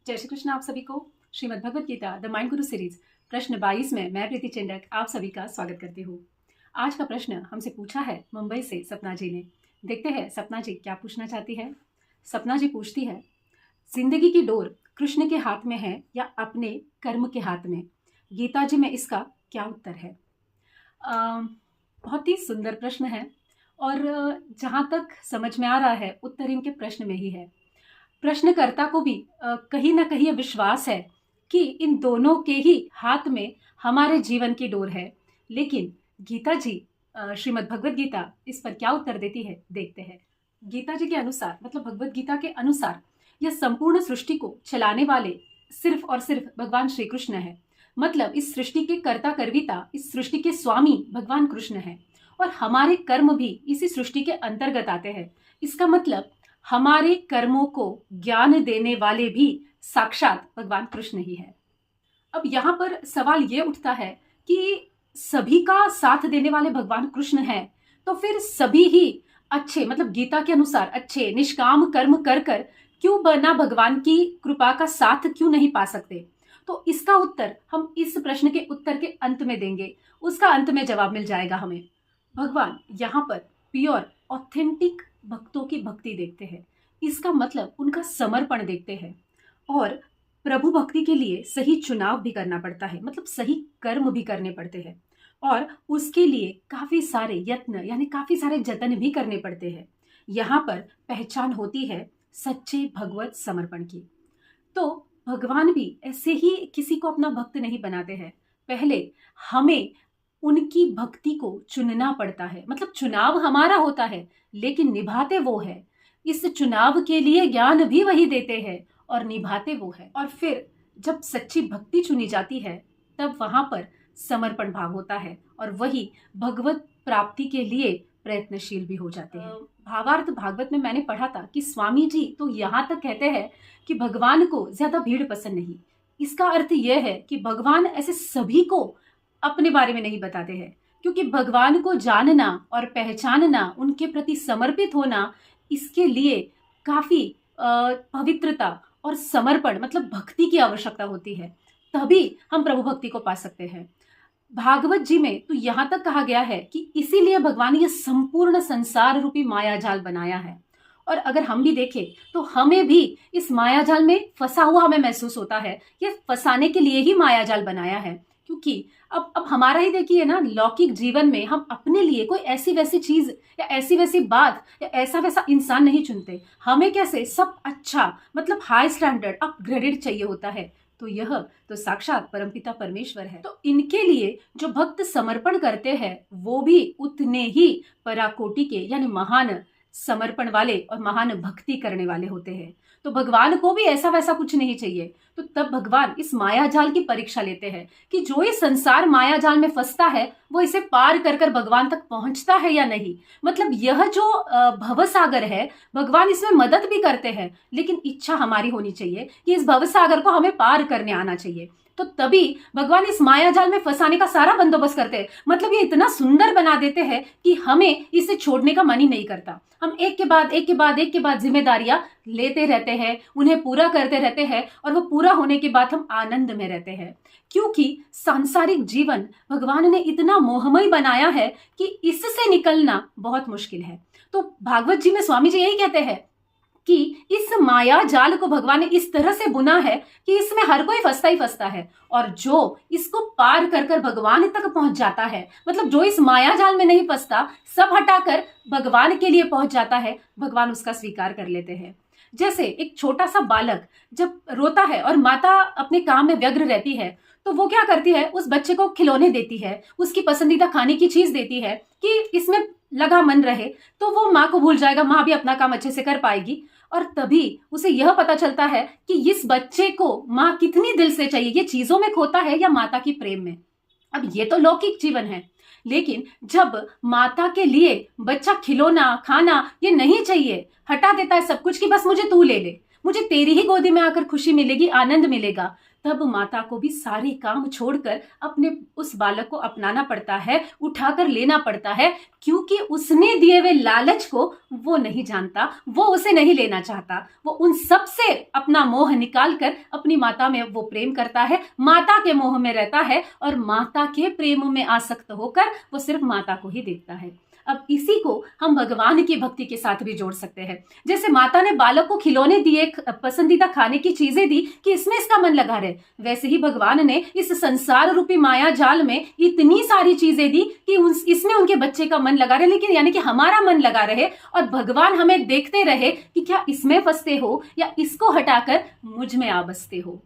जय श्री कृष्ण आप सभी को। Shrimad Bhagavad Gita the mind Guru series प्रश्न 22 में मैं प्रीति चिंडक आप सभी का स्वागत करती हूँ। आज का प्रश्न हमसे पूछा है मुंबई से सपना जी ने। देखते हैं सपना जी क्या पूछना चाहती है। सपना जी पूछती है, जिंदगी की डोर कृष्ण के हाथ में है या अपने कर्म के हाथ में? गीता जी में इसका क्या उत्तर है? बहुत ही सुंदर प्रश्न है और जहाँ तक समझ में आ रहा है उत्तर इनके प्रश्न में ही है। प्रश्नकर्ता को भी कहीं ना कहीं विश्वास है कि इन दोनों के ही हाथ में हमारे जीवन की डोर है। लेकिन गीता जी श्रीमद् भगवत गीता इस पर क्या उत्तर देती है, देखते हैं। गीता जी के अनुसार, मतलब भगवत गीता के अनुसार, यह संपूर्ण सृष्टि को चलाने वाले सिर्फ और सिर्फ भगवान श्री कृष्ण है। मतलब इस सृष्टि के कर्ता कर्विता, इस सृष्टि के स्वामी भगवान कृष्ण है और हमारे कर्म भी इसी सृष्टि के अंतर्गत आते हैं। इसका मतलब हमारे कर्मों को ज्ञान देने वाले भी साक्षात भगवान कृष्ण ही है। अब यहाँ पर सवाल ये उठता है कि सभी का साथ देने वाले भगवान कृष्ण हैं, तो फिर सभी ही अच्छे, मतलब गीता के अनुसार अच्छे निष्काम कर्म कर कर क्यों बना भगवान की कृपा का साथ क्यों नहीं पा सकते? तो इसका उत्तर हम इस प्रश्न के उत्तर के अंत में देंगे। उसका अंत में जवाब मिल जाएगा हमें। भगवान यहाँ पर प्योर ऑथेंटिक भक्तों की भक्ति देखते हैं। इसका मतलब उनका समर्पण देखते हैं। और प्रभु भक्ति के लिए सही चुनाव भी करना पड़ता है, मतलब सही कर्म भी करने पड़ते हैं और उसके लिए काफी सारे यत्न यानी काफी सारे जतन भी करने पड़ते हैं। यहाँ पर पहचान होती है सच्चे भगवत समर्पण की। तो भगवान भी ऐसे ही किसी को अपना भक्त नहीं बनाते हैं। पहले हमें उनकी भक्ति को चुनना पड़ता है, मतलब चुनाव हमारा होता है लेकिन निभाते वो है। इस चुनाव के लिए ज्ञान भी वही देते हैं और निभाते वो है। और फिर जब सच्ची भक्ति चुनी जाती है तब वहां पर समर्पण भाव होता है और वही भगवत प्राप्ति के लिए प्रयत्नशील भी हो जाते हैं। भावार्थ भागवत में मैंने पढ़ा था कि स्वामी जी तो यहाँ तक कहते हैं कि भगवान को ज्यादा भीड़ पसंद नहीं। इसका अर्थ यह है कि भगवान ऐसे सभी को अपने बारे में नहीं बताते हैं, क्योंकि भगवान को जानना और पहचानना, उनके प्रति समर्पित होना, इसके लिए काफी पवित्रता और समर्पण, मतलब भक्ति की आवश्यकता होती है। तभी हम प्रभु भक्ति को पा सकते हैं। भागवत जी में तो यहाँ तक कहा गया है कि इसीलिए भगवान ने यह संपूर्ण संसार रूपी मायाजाल बनाया है। और अगर हम भी देखें तो हमें भी इस मायाजाल में फंसा हुआ हमें महसूस होता है। ये फंसाने के लिए ही मायाजाल बनाया है, क्योंकि अब हमारा ही देखिए ना, लौकिक जीवन में हम अपने लिए कोई ऐसी वैसी चीज या ऐसी वैसी बात या ऐसा वैसा इंसान नहीं चुनते। हमें कैसे सब अच्छा, मतलब हाई स्टैंडर्ड अपग्रेडेड चाहिए होता है। तो यह तो साक्षात परमपिता परमेश्वर है। तो इनके लिए जो भक्त समर्पण करते हैं वो भी उतने ही पराकोटि के यानी महान समर्पण वाले और महान भक्ति करने वाले होते हैं। तो भगवान को भी ऐसा वैसा कुछ नहीं चाहिए। तो तब भगवान इस मायाजाल की परीक्षा लेते हैं कि जो इस संसार मायाजाल में फंसता है वो इसे पार कर कर भगवान तक पहुंचता है या नहीं। मतलब यह जो भवसागर है, भगवान इसमें मदद भी करते हैं, लेकिन इच्छा हमारी होनी चाहिए कि इस भवसागर को हमें पार करने आना चाहिए। तो तभी भगवान इस मायाजाल में फंसाने का सारा बंदोबस्त करते हैं। मतलब ये इतना सुंदर बना देते हैं कि हमें इसे छोड़ने का मन ही नहीं करता। हम एक के बाद जिम्मेदारियां लेते रहते हैं, उन्हें पूरा करते रहते हैं और वो पूरा होने के बाद हम आनंद में रहते हैं। क्योंकि सांसारिक जीवन भगवान ने इतना मोहमय बनाया है कि इससे निकलना बहुत मुश्किल है। तो भागवत जी में स्वामी जी यही कहते हैं कि इस माया जाल को भगवान ने इस तरह से बुना है कि इसमें हर कोई फंसता ही फंसता है और जो इसको पार कर कर भगवान तक पहुंच जाता है, मतलब जो इस माया जाल में नहीं फंसता, सब हटाकर भगवान के लिए पहुंच जाता है, भगवान उसका स्वीकार कर लेते हैं। जैसे एक छोटा सा बालक जब रोता है और माता अपने काम में व्यग्र रहती है तो वो क्या करती है, उस बच्चे को खिलौने देती है, उसकी पसंदीदा खाने की चीज देती है कि इसमें लगा मन रहे, तो वो माँ को भूल जाएगा, माँ भी अपना काम अच्छे से कर पाएगी। और तभी उसे यह पता चलता है कि इस बच्चे को माँ कितनी दिल से चाहिए, ये चीजों में खोता है या माता की प्रेम में। अब ये तो लौकिक जीवन है, लेकिन जब माता के लिए बच्चा खिलौना, खाना ये नहीं चाहिए, हटा देता है सब कुछ कि बस मुझे तू ले ले, मुझे तेरी ही गोदी में आकर खुशी मिलेगी, आनंद मिलेगा, तब माता को भी सारे काम छोड़कर अपने उस बालक को अपनाना पड़ता है, उठाकर लेना पड़ता है, क्योंकि उसने दिए हुए लालच को वो नहीं जानता, वो उसे नहीं लेना चाहता। वो उन सब से अपना मोह निकाल कर अपनी माता में वो प्रेम करता है, माता के मोह में रहता है और माता के प्रेम में आसक्त होकर वो सिर्फ माता को ही देखता है। अब इसी को हम भगवान की भक्ति के साथ भी जोड़ सकते हैं। जैसे माता ने बालक को खिलौने दिए, पसंदीदा खाने की चीजें दी कि इसमें इसका मन लगा रहे, वैसे ही भगवान ने इस संसार रूपी माया जाल में इतनी सारी चीजें दी कि इसमें उनके बच्चे का मन लगा रहे, लेकिन यानी कि हमारा मन लगा रहे और भगवान हमें देखते रहे कि क्या इसमें फंसते हो या इसको हटाकर मुझ में आ बसते हो।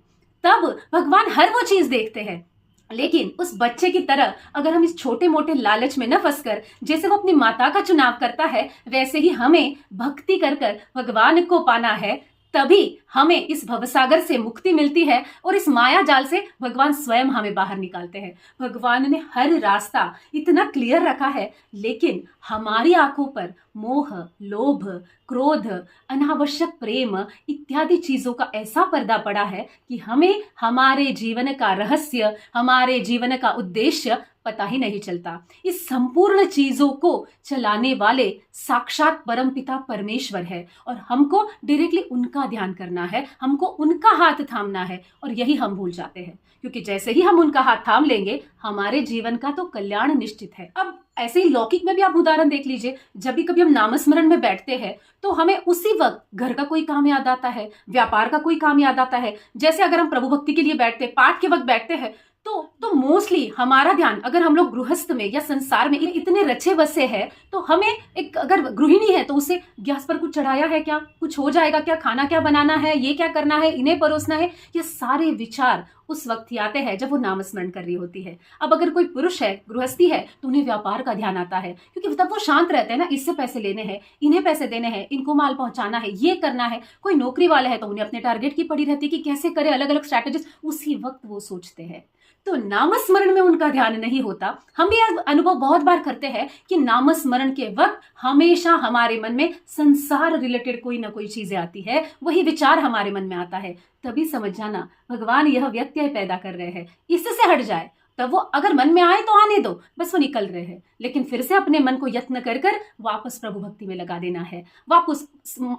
तब भगवान हर वो चीज देखते हैं, लेकिन उस बच्चे की तरह अगर हम इस छोटे मोटे लालच में न फंसकर जैसे वो अपनी माता का चुनाव करता है, वैसे ही हमें भक्ति कर कर भगवान को पाना है। तभी हमें इस भवसागर से मुक्ति मिलती है और इस माया जाल से भगवान स्वयं हमें बाहर निकालते हैं। भगवान ने हर रास्ता इतना क्लियर रखा है, लेकिन हमारी आंखों पर मोह, लोभ, क्रोध, अनावश्यक प्रेम इत्यादि चीजों का ऐसा पर्दा पड़ा है कि हमें हमारे जीवन का रहस्य, हमारे जीवन का उद्देश्य पता ही नहीं चलता। इस संपूर्ण चीजों को चलाने वाले साक्षात परमपिता परमेश्वर है और हमको डायरेक्टली उनका ध्यान करना है, हमको उनका हाथ थामना है, और यही हम भूल जाते हैं, क्योंकि जैसे ही हम उनका हाथ थाम लेंगे हमारे जीवन का तो कल्याण निश्चित है। अब ऐसे ही लौकिक में भी आप उदाहरण देख लीजिए, जब भी कभी हम नामस्मरण में बैठते हैं तो हमें उसी वक्त घर का कोई काम याद आता है, व्यापार का कोई काम याद आता है। जैसे अगर हम प्रभु भक्ति के लिए बैठते हैं, पाठ के वक्त बैठते हैं, तो मोस्टली हमारा ध्यान, अगर हम लोग गृहस्थ में या संसार में इतने रचे बसे हैं, तो हमें एक, अगर गृहिणी है तो उसे गैस पर कुछ चढ़ाया है क्या, कुछ हो जाएगा क्या, खाना क्या बनाना है, ये क्या करना है, इन्हें परोसना है, ये सारे विचार उस वक्त ही आते हैं जब वो नामस्मरण कर रही होती है। अब अगर कोई पुरुष है, गृहस्थी है, तो उन्हें व्यापार का ध्यान आता है, क्योंकि तब वो शांत रहते हैं ना, इससे पैसे लेने हैं, इन्हें पैसे देने हैं, इनको माल पहुंचाना है, ये करना है। कोई नौकरी वाला है तो उन्हें अपने टारगेट की पड़ी रहती है कि कैसे करे, अलग अलग स्ट्रैटेजीज उसी वक्त वो सोचते हैं। तो नामस्मरण में उनका ध्यान नहीं होता। हम भी अनुभव बहुत बार करते हैं कि नामस्मरण के वक्त हमेशा हमारे मन में संसार रिलेटेड कोई ना कोई चीजें आती है, वही विचार हमारे मन में आता है। तभी समझ जाना भगवान यह व्यत्यय पैदा कर रहे हैं, इससे हट जाए। तब वो अगर मन में आए तो आने दो, बस वो निकल रहे हैं, लेकिन फिर से अपने मन को यत्न कर कर वापस प्रभु भक्ति में लगा देना है, वापस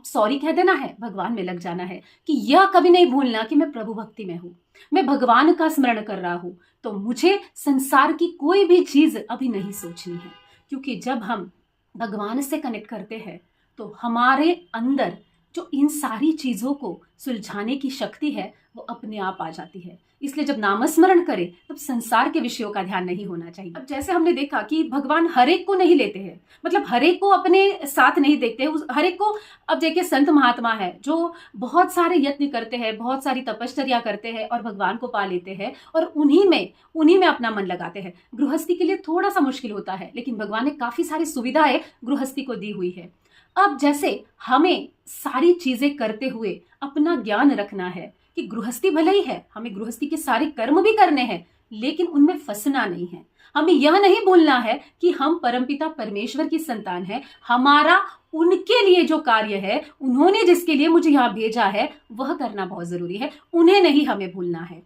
सॉरी कह देना है, भगवान में लग जाना है कि यह कभी नहीं भूलना कि मैं प्रभु भक्ति में हूं, मैं भगवान का स्मरण कर रहा हूं, तो मुझे संसार की कोई भी चीज अभी नहीं सोचनी है। क्योंकि जब हम भगवान से कनेक्ट करते हैं तो हमारे अंदर जो इन सारी चीजों को सुलझाने की शक्ति है वो अपने आप आ जाती है। इसलिए जब नामस्मरण करें तब संसार के विषयों का ध्यान नहीं होना चाहिए। अब जैसे हमने देखा कि भगवान हरेक को नहीं लेते हैं, मतलब हरेक को अपने साथ नहीं देखते, हरेक को, अब देखिए संत महात्मा है जो बहुत सारे यत्न करते हैं, बहुत सारी तपश्चर्या करते हैं और भगवान को पा लेते हैं और उन्हीं में अपना मन लगाते हैं। गृहस्थी के लिए थोड़ा सा मुश्किल होता है, लेकिन भगवान ने काफी सारी सुविधाएं गृहस्थी को दी हुई है। अब जैसे हमें सारी चीजें करते हुए अपना ज्ञान रखना है कि गृहस्थी भले ही है, हमें गृहस्थी के सारे कर्म भी करने हैं, लेकिन उनमें फंसना नहीं है। हमें यह नहीं भूलना है कि हम परमपिता परमेश्वर की संतान हैं, हमारा उनके लिए जो कार्य है, उन्होंने जिसके लिए मुझे यहाँ भेजा है, वह करना बहुत जरूरी है, उन्हें नहीं हमें भूलना है।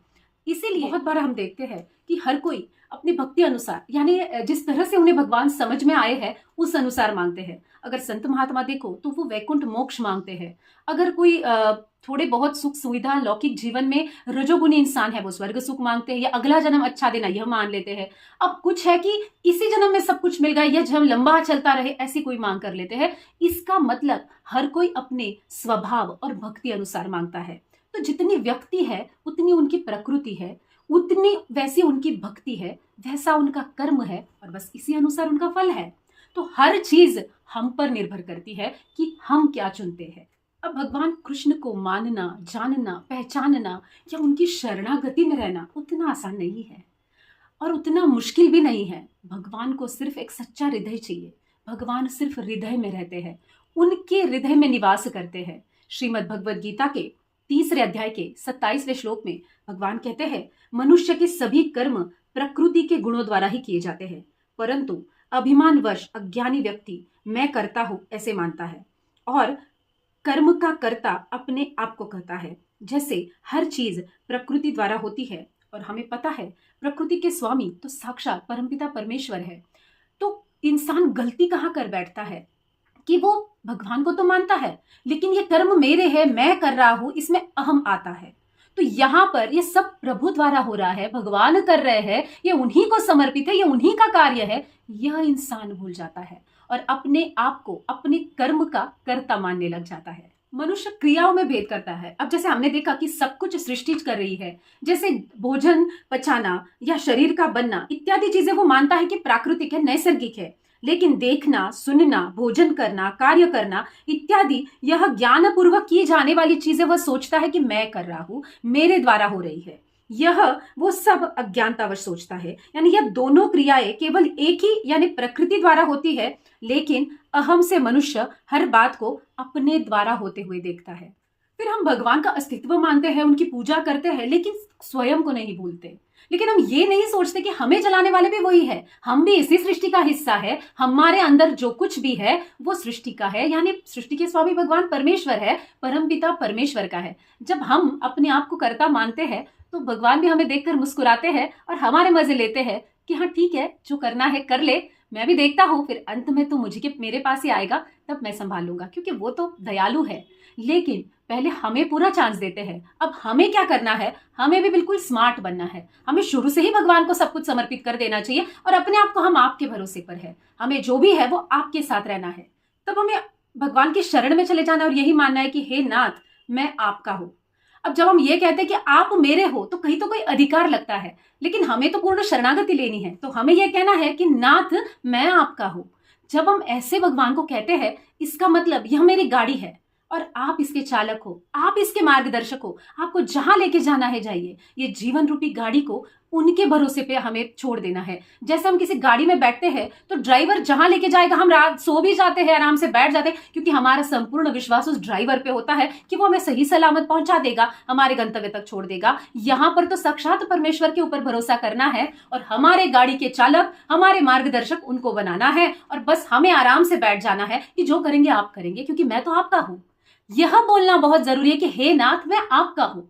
इसीलिए बहुत बार हम देखते हैं कि हर कोई अपनी भक्ति अनुसार, यानी जिस तरह से उन्हें भगवान समझ में आए हैं उस अनुसार मांगते हैं। अगर संत महात्मा देखो तो वो वैकुंठ मोक्ष मांगते हैं। अगर कोई थोड़े बहुत सुख सुविधा लौकिक जीवन में रजोगुणी इंसान है, वो स्वर्ग सुख मांगते हैं या अगला जन्म अच्छा देना, यह मान लेते हैं। अब कुछ है कि इसी जन्म में सब कुछ मिल गया, यह जन्म लंबा चलता रहे, ऐसी कोई मांग कर लेते हैं। इसका मतलब हर कोई अपने स्वभाव और भक्ति अनुसार मांगता है। तो जितनी व्यक्ति है उतनी उनकी प्रकृति है, उतनी वैसी उनकी भक्ति है, वैसा उनका कर्म है और बस इसी अनुसार उनका फल है। तो हर चीज हम पर निर्भर करती है कि हम क्या चुनते हैं। अब भगवान कृष्ण को मानना, जानना, पहचानना या उनकी शरणागति में रहना उतना आसान नहीं है और उतना मुश्किल भी नहीं है। भगवान को सिर्फ एक सच्चा हृदय चाहिए। भगवान सिर्फ हृदय में रहते हैं, उनके हृदय में निवास करते हैं। श्रीमद् भगवद गीता के 3 अध्याय के 27वें श्लोक में भगवान कहते हैं, मनुष्य के सभी कर्म प्रकृति के गुणों द्वारा ही किए जाते हैं, परंतु अभिमानवश अज्ञानी व्यक्ति मैं करता हूं ऐसे मानता है और कर्म का कर्ता अपने आप को कहता है। जैसे हर चीज प्रकृति द्वारा होती है और हमें पता है प्रकृति के स्वामी तो साक्षात परमपिता परमेश्वर है, तो इंसान गलती कहाँ कर बैठता है कि वो भगवान को तो मानता है लेकिन ये कर्म मेरे है, मैं कर रहा हूं, इसमें अहम आता है। तो यहाँ पर ये सब प्रभु द्वारा हो रहा है, भगवान कर रहे हैं, ये उन्हीं को समर्पित है, ये उन्हीं का कार्य है, यह इंसान भूल जाता है और अपने आप को अपने कर्म का कर्ता मानने लग जाता है। मनुष्य क्रियाओं में भेद करता है। अब जैसे हमने देखा कि सब कुछ सृष्टि कर रही है, जैसे भोजन पचाना या शरीर का बनना इत्यादि चीजें वो मानता है कि प्राकृतिक है, नैसर्गिक है, लेकिन देखना, सुनना, भोजन करना, कार्य करना इत्यादि यह ज्ञान पूर्वक की जाने वाली चीजें वह सोचता है कि मैं कर रहा हूं, मेरे द्वारा हो रही है, यह वो सब अज्ञानतावश सोचता है। यानी यह दोनों क्रियाएं केवल एक ही यानी प्रकृति द्वारा होती है, लेकिन अहम से मनुष्य हर बात को अपने द्वारा होते हुए देखता है। फिर हम भगवान का अस्तित्व मानते हैं, उनकी पूजा करते हैं, लेकिन स्वयं को नहीं भूलते। लेकिन हम ये नहीं सोचते कि हमें जलाने वाले भी वही है, हम भी इसी सृष्टि का हिस्सा है, हमारे अंदर जो कुछ भी है वो सृष्टि का है, यानी सृष्टि के स्वामी भगवान परमेश्वर है, परमपिता परमेश्वर का है। जब हम अपने आप को कर्ता मानते हैं तो भगवान भी हमें देखकर मुस्कुराते हैं और हमारे मजे लेते हैं कि हाँ ठीक है, जो करना है कर ले, मैं भी देखता हूँ, फिर अंत में तो मुझे मेरे पास ही आएगा, तब मैं संभाल लूंगा, क्योंकि वो तो दयालु है। लेकिन पहले हमें पूरा चांस देते हैं। अब हमें क्या करना है, हमें भी बिल्कुल स्मार्ट बनना है, हमें शुरू से ही भगवान को सब कुछ समर्पित कर देना चाहिए और अपने आप को हम आपके भरोसे पर है, हमें जो भी है वो आपके साथ रहना है। तब हमें भगवान की शरण में चले जाना और यही मानना है कि हे नाथ, मैं आपका हूं। अब जब हम ये कहते हैं कि आप मेरे हो तो कहीं तो कोई अधिकार लगता है, लेकिन हमें तो पूर्ण शरणागति लेनी है, तो हमें यह कहना है कि नाथ मैं आपका हूं। जब हम ऐसे भगवान को कहते हैं, इसका मतलब यह मेरी गाड़ी है और आप इसके चालक हो, आप इसके मार्गदर्शक हो, आपको जहां लेके जाना है जाइए। ये जीवन रूपी गाड़ी को उनके भरोसे पे हमें छोड़ देना है। जैसे हम किसी गाड़ी में बैठते हैं तो ड्राइवर जहां लेके जाएगा, हम रात सो भी जाते हैं, आराम से बैठ जाते हैं, क्योंकि हमारा संपूर्ण विश्वास उस ड्राइवर पे होता है कि वो हमें सही सलामत पहुंचा देगा, हमारे गंतव्य तक छोड़ देगा। यहाँ पर तो साक्षात परमेश्वर के ऊपर भरोसा करना है और हमारे गाड़ी के चालक, हमारे मार्गदर्शक उनको बनाना है और बस हमें आराम से बैठ जाना है कि जो करेंगे आप करेंगे, क्योंकि मैं तो आपका हूं। यह बोलना बहुत जरूरी है कि हे नाथ मैं आपका हूं।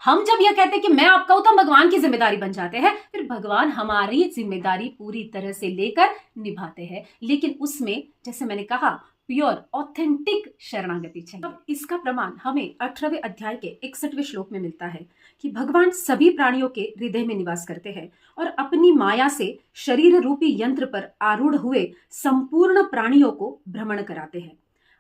हम जब यह कहते हैं कि मैं आपका हूं तो हम भगवान की जिम्मेदारी बन जाते हैं, फिर भगवान हमारी जिम्मेदारी पूरी तरह से लेकर निभाते हैं, लेकिन उसमें जैसे मैंने कहा प्योर ऑथेंटिक शरणागति चाहिए। अब इसका प्रमाण हमें 18वें अध्याय के 61वें श्लोक में मिलता है कि भगवान सभी प्राणियों के हृदय में निवास करते हैं और अपनी माया से शरीर रूपी यंत्र पर आरूढ़ हुए संपूर्ण प्राणियों को भ्रमण कराते हैं।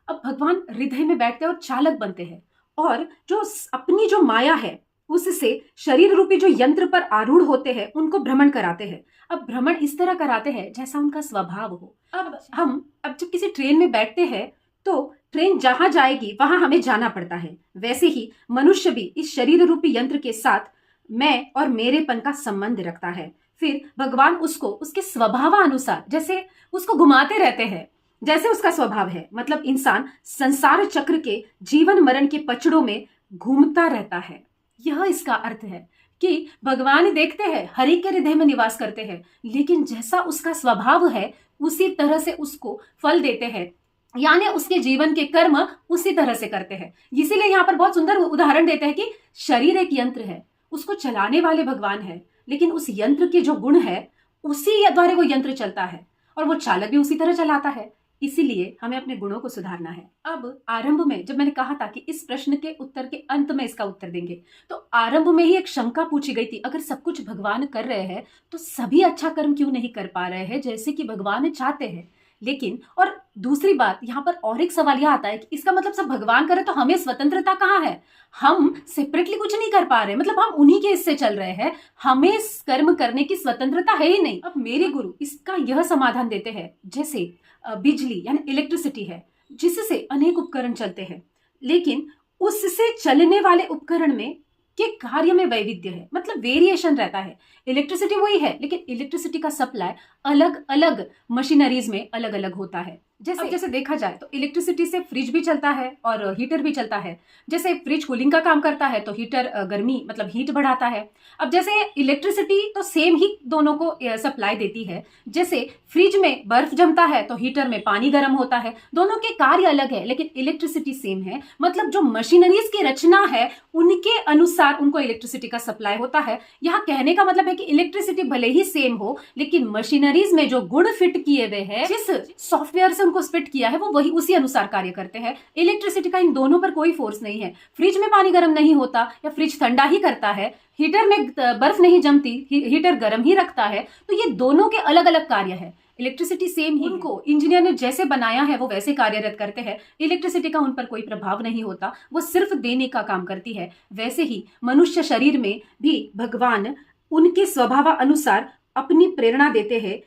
अब भगवान हृदय में बैठते हैं और चालक बनते हैं और जो अपनी जो माया है उससे शरीर रूपी जो यंत्र पर आरूढ़ होते हैं उनको भ्रमण कराते हैं। अब भ्रमण इस तरह कराते हैं जैसा उनका स्वभाव हो। अब जब किसी ट्रेन में बैठते हैं तो ट्रेन जहां जाएगी वहां हमें जाना पड़ता है, वैसे ही मनुष्य भी इस शरीर रूपी यंत्र के साथ मैं और मेरेपन का संबंध रखता है। फिर भगवान उसको उसके स्वभावानुसार जैसे उसको घुमाते रहते हैं, जैसे उसका स्वभाव है। मतलब इंसान संसार चक्र के जीवन मरण के पचड़ों में घूमता रहता है। यह इसका अर्थ है कि भगवान देखते हैं, हर एक के हृदय में निवास करते हैं, लेकिन जैसा उसका स्वभाव है उसी तरह से उसको फल देते हैं, यानी उसके जीवन के कर्म उसी तरह से करते हैं। इसीलिए यहाँ पर बहुत सुंदर उदाहरण देते हैं कि शरीर एक यंत्र है, उसको चलाने वाले भगवान है, लेकिन उस यंत्र के जो गुण है उसी द्वारा वो यंत्र चलता है और वो चालक भी उसी तरह चलाता है। इसीलिए हमें अपने गुणों को सुधारना है। अब आरंभ में जब मैंने कहा था कि इस प्रश्न के उत्तर के अंत में इसका उत्तर देंगे, तो आरंभ में ही एक शंका पूछी गई थी, अगर सब कुछ भगवान कर रहे हैं तो सभी अच्छा कर्म क्यों नहीं कर पा रहे हैं जैसे कि भगवान चाहते हैं। लेकिन और दूसरी बात यहाँ पर और एक सवाल यह आता है कि इसका मतलब सब भगवान करे तो हमें स्वतंत्रता कहाँ है, हम सेपरेटली कुछ नहीं कर पा रहे, मतलब हम उन्हीं के इससे चल रहे हैं, हमें कर्म करने की स्वतंत्रता है ही नहीं। अब मेरे गुरु इसका यह समाधान देते हैं, जैसे बिजली यानी इलेक्ट्रिसिटी है जिससे अनेक उपकरण चलते हैं, लेकिन उससे चलने वाले उपकरण में के कार्य में वैविध्य है, मतलब वेरिएशन रहता है। इलेक्ट्रिसिटी वही है, लेकिन इलेक्ट्रिसिटी का सप्लाई अलग अलग मशीनरीज में अलग अलग होता है। जैसे देखा जाए तो इलेक्ट्रिसिटी से फ्रिज भी चलता है और हीटर भी चलता है। जैसे फ्रिज कूलिंग का काम करता है तो हीटर गर्मी मतलब हीट बढ़ाता है। अब जैसे इलेक्ट्रिसिटी तो सेम ही दोनों को सप्लाई देती है। जैसे फ्रिज में बर्फ जमता है तो हीटर में पानी गर्म होता है। दोनों के कार्य अलग है लेकिन इलेक्ट्रिसिटी सेम है। मतलब जो मशीनरीज की रचना है उनके अनुसार उनको इलेक्ट्रिसिटी का सप्लाई होता है। यहाँ कहने का मतलब है कि इलेक्ट्रिसिटी भले ही सेम हो लेकिन मशीनरीज में जो गुण फिट किए गए हैं, जिस सॉफ्टवेयर से उनको फिट किया है, वो वही उसी अनुसार कार्य करते हैं। इलेक्ट्रिसिटी का इन दोनों पर कोई फोर्स नहीं है। फ्रिज में पानी गर्म नहीं होता या फ्रिज ठंडा ही करता है, हीटर में बर्फ नहीं जमती, हीटर गर्म ही रखता है। तो ये दोनों के अलग अलग कार्य है। इलेक्ट्रिसिटी सेम ही, उनको इंजीनियर ने जैसे बनाया है वो वैसे कार्यरत करते हैं। इलेक्ट्रिसिटी का उन पर कोई प्रभाव नहीं होता, वो सिर्फ देने का काम करती है। वैसे ही मनुष्य शरीर में भी भगवान उनके स्वभाव अनुसार अपनी प्रेरणा देते हैं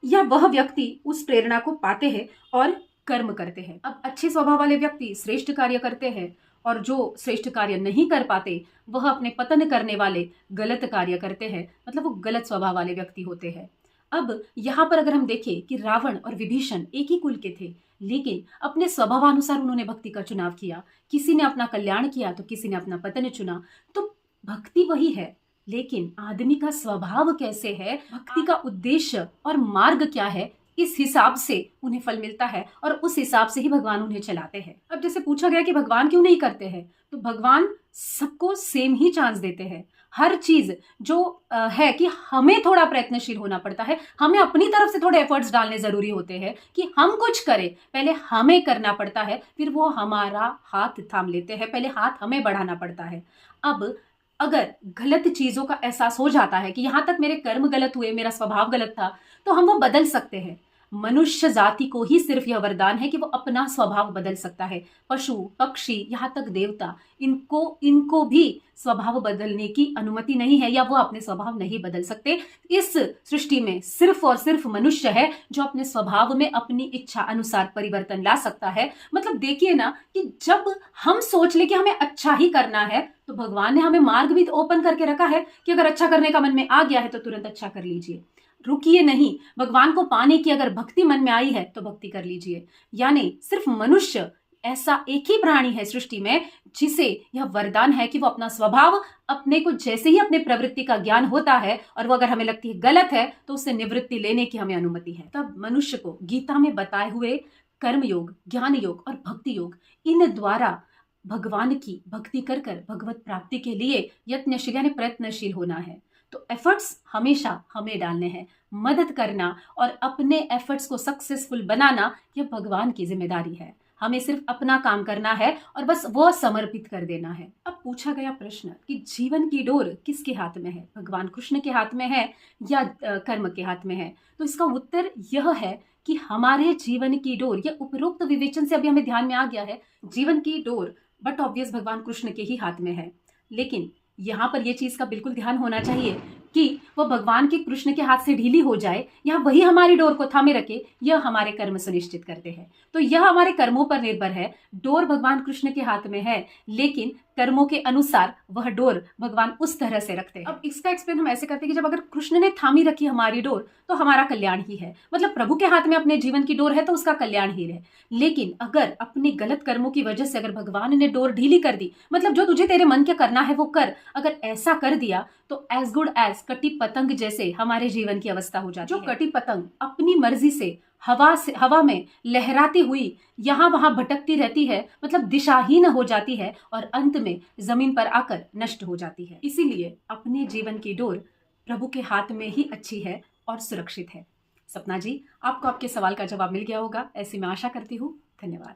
या वह व्यक्ति उस प्रेरणा को पाते हैं और कर्म करते हैं। अब अच्छे स्वभाव वाले व्यक्ति श्रेष्ठ कार्य करते हैं और जो श्रेष्ठ कार्य नहीं कर पाते वह अपने पतन करने वाले गलत कार्य करते हैं। मतलब वो गलत स्वभाव वाले व्यक्ति होते हैं। अब यहाँ पर अगर हम देखें कि रावण और विभीषण एक ही कुल के थे लेकिन अपने स्वभावानुसार उन्होंने भक्ति का चुनाव किया। किसी ने अपना कल्याण किया तो किसी ने अपना पतन चुना। तो भक्ति वही है लेकिन आदमी का स्वभाव कैसे है, भक्ति का उद्देश्य और मार्ग क्या है, इस हिसाब से उन्हें फल मिलता है और उस हिसाब से ही भगवान उन्हें चलाते हैं। अब जैसे पूछा गया कि भगवान क्यों नहीं करते हैं, तो भगवान सबको सेम ही चांस देते हैं। हर चीज जो है कि हमें थोड़ा प्रयत्नशील होना पड़ता है, हमें अपनी तरफ से थोड़े एफर्ट्स डालने जरूरी होते हैं कि हम कुछ करें। पहले हमें करना पड़ता है, फिर वो हमारा हाथ थाम लेते हैं। पहले हाथ हमें बढ़ाना पड़ता है। अब अगर गलत चीजों का एहसास हो जाता है कि यहां तक मेरे कर्म गलत हुए, मेरा स्वभाव गलत था, तो हम वो बदल सकते हैं। मनुष्य जाति को ही सिर्फ यह वरदान है कि वो अपना स्वभाव बदल सकता है। पशु पक्षी यहाँ तक देवता, इनको भी स्वभाव बदलने की अनुमति नहीं है या वो अपने स्वभाव नहीं बदल सकते। इस सृष्टि में सिर्फ और सिर्फ मनुष्य है जो अपने स्वभाव में अपनी इच्छा अनुसार परिवर्तन ला सकता है। मतलब देखिए ना कि जब हम सोच ले कि हमें अच्छा ही करना है तो भगवान ने हमें मार्ग भी ओपन करके रखा है कि अगर अच्छा करने का मन में आ गया है तो तुरंत अच्छा कर लीजिए, रुकिए नहीं। भगवान को पाने की अगर भक्ति मन में आई है तो भक्ति कर लीजिए। यानी सिर्फ मनुष्य ऐसा एक ही प्राणी है सृष्टि में जिसे यह वरदान है कि वो अपना स्वभाव, अपने को जैसे ही अपने प्रवृत्ति का ज्ञान होता है और वो अगर हमें लगती है गलत है तो उससे निवृत्ति लेने की हमें अनुमति है। तब मनुष्य को गीता में बताए हुए कर्म योग, ज्ञान योग और भक्ति योग, इन द्वारा भगवान की भक्ति कर भगवत प्राप्ति के लिए यत्नशील यानी प्रयत्नशील होना है। तो एफर्ट्स हमेशा हमें डालने हैं। मदद करना और अपने एफर्ट्स को सक्सेसफुल बनाना यह भगवान की जिम्मेदारी है। हमें सिर्फ अपना काम करना है और बस वो समर्पित कर देना है। अब पूछा गया प्रश्न कि जीवन की डोर किसके हाथ में है, भगवान कृष्ण के हाथ में है या कर्म के हाथ में है? तो इसका उत्तर यह है कि हमारे जीवन की डोर, यह उपरोक्त विवेचन से अभी हमें ध्यान में आ गया है, जीवन की डोर बट ऑब्वियस भगवान कृष्ण के ही हाथ में है। लेकिन यहाँ पर यह चीज का बिल्कुल ध्यान होना चाहिए कि वह भगवान के कृष्ण के हाथ से ढीली हो जाए या वही हमारी डोर को थामे रखे, यह हमारे कर्म सुनिश्चित करते हैं। तो यह हमारे कर्मों पर निर्भर है। डोर भगवान कृष्ण के हाथ में है लेकिन कर्मों के अनुसार वह डोर भगवान उस तरह से रखते हैं। अब इसका एक्सप्लेन हम ऐसे करते हैं कि जब अगर कृष्ण ने थामी रखी हमारी डोर तो हमारा कल्याण ही है। मतलब प्रभु के हाथ में अपने जीवन की डोर है तो उसका कल्याण ही है। लेकिन अगर अपने गलत कर्मों की वजह से अगर भगवान ने डोर ढीली कर दी, मतलब जो तुझे तेरे मन के करना है वो कर, अगर ऐसा कर दिया तो एज गुड एज कटी पतंग जैसे हमारे जीवन की अवस्था हो जाती है। जो कटी पतंग अपनी मर्जी से हवा में लहराती हुई यहाँ वहां भटकती रहती है, मतलब दिशाहीन हो जाती है और अंत में जमीन पर आकर नष्ट हो जाती है। इसीलिए अपने जीवन की डोर प्रभु के हाथ में ही अच्छी है और सुरक्षित है। सपना जी, आपको आपके सवाल का जवाब मिल गया होगा, ऐसी मैं आशा करती हूँ। धन्यवाद।